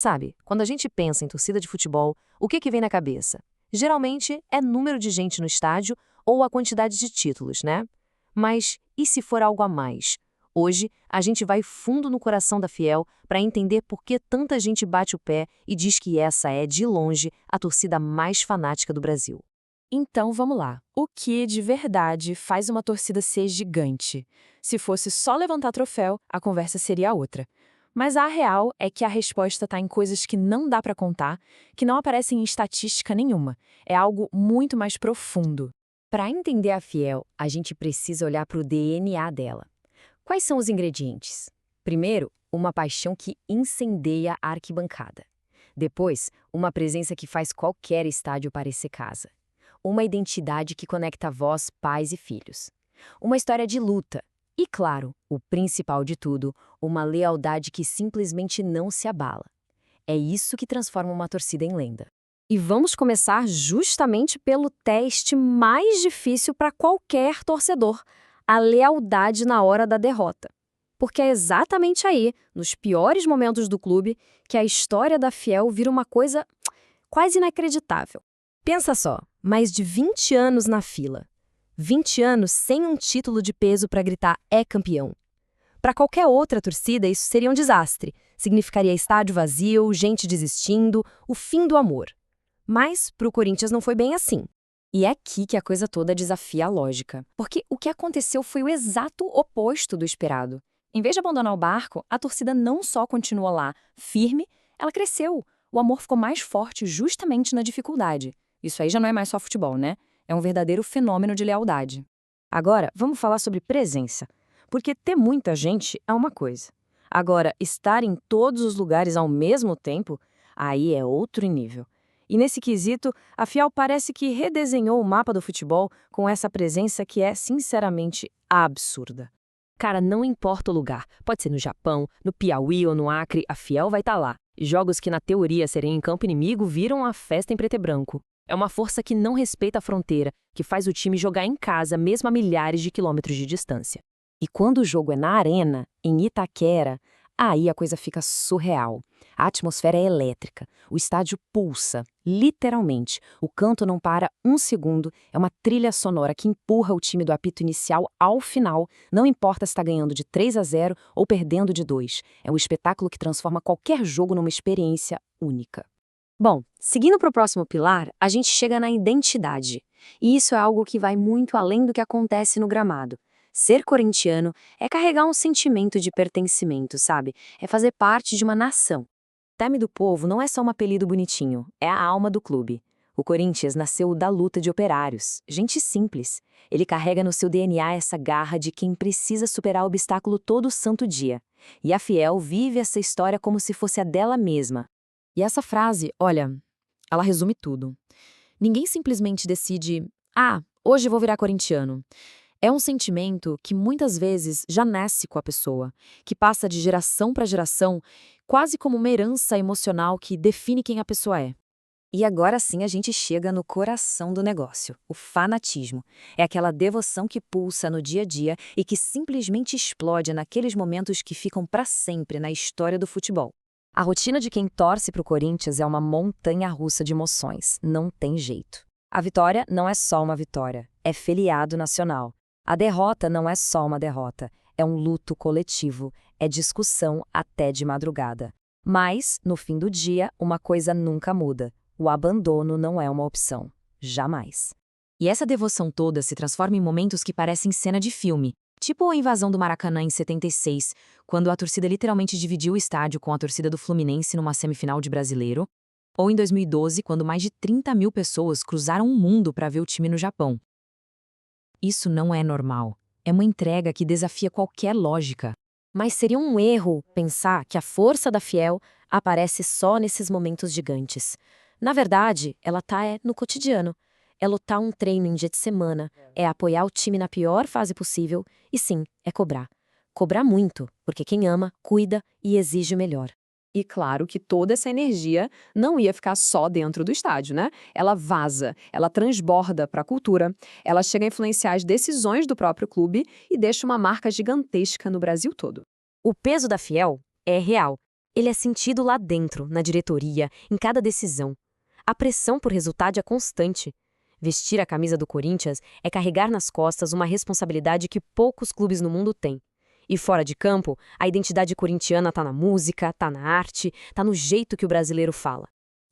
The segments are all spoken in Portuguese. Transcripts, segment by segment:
Sabe, quando a gente pensa em torcida de futebol, o que vem na cabeça? Geralmente é número de gente no estádio ou a quantidade de títulos, né? Mas e se for algo a mais? Hoje, a gente vai fundo no coração da Fiel para entender por que tanta gente bate o pé e diz que essa é, de longe, a torcida mais fanática do Brasil. Então vamos lá. O que de verdade faz uma torcida ser gigante? Se fosse só levantar troféu, a conversa seria outra. Mas a real é que a resposta está em coisas que não dá para contar, que não aparecem em estatística nenhuma. É algo muito mais profundo. Para entender a Fiel, a gente precisa olhar para o DNA dela. Quais são os ingredientes? Primeiro, uma paixão que incendeia a arquibancada. Depois, uma presença que faz qualquer estádio parecer casa. Uma identidade que conecta vós, pais e filhos. Uma história de luta. E, claro, o principal de tudo, uma lealdade que simplesmente não se abala. É isso que transforma uma torcida em lenda. E vamos começar justamente pelo teste mais difícil para qualquer torcedor: a lealdade na hora da derrota. Porque é exatamente aí, nos piores momentos do clube, que a história da Fiel vira uma coisa quase inacreditável. Pensa só, mais de 20 anos na fila. 20 anos sem um título de peso para gritar "é campeão". Para qualquer outra torcida, isso seria um desastre. Significaria estádio vazio, gente desistindo, o fim do amor. Mas para o Corinthians não foi bem assim. E é aqui que a coisa toda desafia a lógica. Porque o que aconteceu foi o exato oposto do esperado. Em vez de abandonar o barco, a torcida não só continua lá, firme, ela cresceu. O amor ficou mais forte justamente na dificuldade. Isso aí já não é mais só futebol, né? É um verdadeiro fenômeno de lealdade. Agora, vamos falar sobre presença. Porque ter muita gente é uma coisa. Agora, estar em todos os lugares ao mesmo tempo, aí é outro nível. E nesse quesito, a Fiel parece que redesenhou o mapa do futebol com essa presença que é, sinceramente, absurda. Cara, não importa o lugar. Pode ser no Japão, no Piauí ou no Acre, a Fiel vai estar lá. Jogos que na teoria seriam em campo inimigo viram a festa em preto e branco. É uma força que não respeita a fronteira, que faz o time jogar em casa mesmo a milhares de quilômetros de distância. E quando o jogo é na arena, em Itaquera, aí a coisa fica surreal. A atmosfera é elétrica, o estádio pulsa, literalmente. O canto não para um segundo, é uma trilha sonora que empurra o time do apito inicial ao final, não importa se está ganhando de 3-0 ou perdendo de 2. É um espetáculo que transforma qualquer jogo numa experiência única. Bom, seguindo para o próximo pilar, a gente chega na identidade. E isso é algo que vai muito além do que acontece no gramado. Ser corintiano é carregar um sentimento de pertencimento, sabe? É fazer parte de uma nação. Time do Povo não é só um apelido bonitinho, é a alma do clube. O Corinthians nasceu da luta de operários, gente simples. Ele carrega no seu DNA essa garra de quem precisa superar o obstáculo todo santo dia. E a Fiel vive essa história como se fosse a dela mesma. E essa frase, olha, ela resume tudo. Ninguém simplesmente decide, hoje vou virar corintiano. É um sentimento que muitas vezes já nasce com a pessoa, que passa de geração para geração, quase como uma herança emocional que define quem a pessoa é. E agora sim a gente chega no coração do negócio, o fanatismo. É aquela devoção que pulsa no dia a dia e que simplesmente explode naqueles momentos que ficam para sempre na história do futebol. A rotina de quem torce para o Corinthians é uma montanha-russa de emoções, não tem jeito. A vitória não é só uma vitória, é feriado nacional. A derrota não é só uma derrota, é um luto coletivo, é discussão até de madrugada. Mas, no fim do dia, uma coisa nunca muda: o abandono não é uma opção. Jamais. E essa devoção toda se transforma em momentos que parecem cena de filme, tipo a invasão do Maracanã em 76, quando a torcida literalmente dividiu o estádio com a torcida do Fluminense numa semifinal de Brasileiro, ou em 2012, quando mais de 30 mil pessoas cruzaram o mundo para ver o time no Japão. Isso não é normal. É uma entrega que desafia qualquer lógica. Mas seria um erro pensar que a força da Fiel aparece só nesses momentos gigantes. Na verdade, ela tá no cotidiano. É lotar um treino em dia de semana, é apoiar o time na pior fase possível e sim, é cobrar. Cobrar muito, porque quem ama, cuida e exige o melhor. E claro que toda essa energia não ia ficar só dentro do estádio, né? Ela vaza, ela transborda para a cultura, ela chega a influenciar as decisões do próprio clube e deixa uma marca gigantesca no Brasil todo. O peso da Fiel é real. Ele é sentido lá dentro, na diretoria, em cada decisão. A pressão por resultado é constante. Vestir a camisa do Corinthians é carregar nas costas uma responsabilidade que poucos clubes no mundo têm. E fora de campo, a identidade corintiana tá na música, tá na arte, tá no jeito que o brasileiro fala.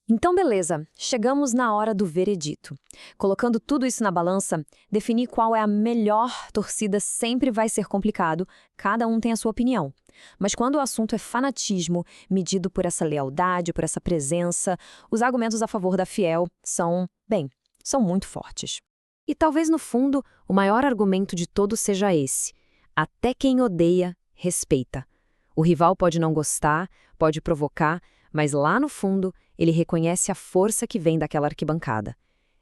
Então, beleza, chegamos na hora do veredito. Colocando tudo isso na balança, definir qual é a melhor torcida sempre vai ser complicado, cada um tem a sua opinião. Mas quando o assunto é fanatismo, medido por essa lealdade, por essa presença, os argumentos a favor da Fiel são muito fortes. E talvez no fundo, o maior argumento de todos seja esse: até quem odeia, respeita. O rival pode não gostar, pode provocar, mas lá no fundo, ele reconhece a força que vem daquela arquibancada.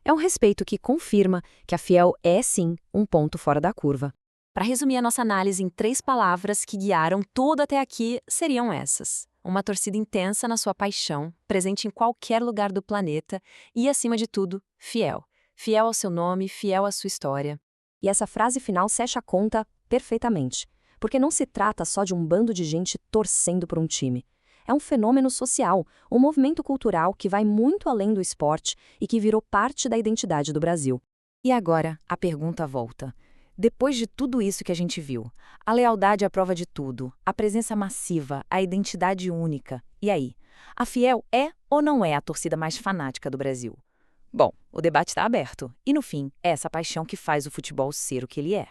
É um respeito que confirma que a Fiel é, sim, um ponto fora da curva. Para resumir a nossa análise em 3 palavras que guiaram tudo até aqui, seriam essas: uma torcida intensa na sua paixão, presente em qualquer lugar do planeta e, acima de tudo, fiel. Fiel ao seu nome, fiel à sua história. E essa frase final fecha a conta perfeitamente, porque não se trata só de um bando de gente torcendo por um time. É um fenômeno social, um movimento cultural que vai muito além do esporte e que virou parte da identidade do Brasil. E agora, a pergunta volta. Depois de tudo isso que a gente viu, a lealdade à prova de tudo, a presença massiva, a identidade única, e aí? A Fiel é ou não é a torcida mais fanática do Brasil? Bom, o debate está aberto, e no fim, é essa paixão que faz o futebol ser o que ele é.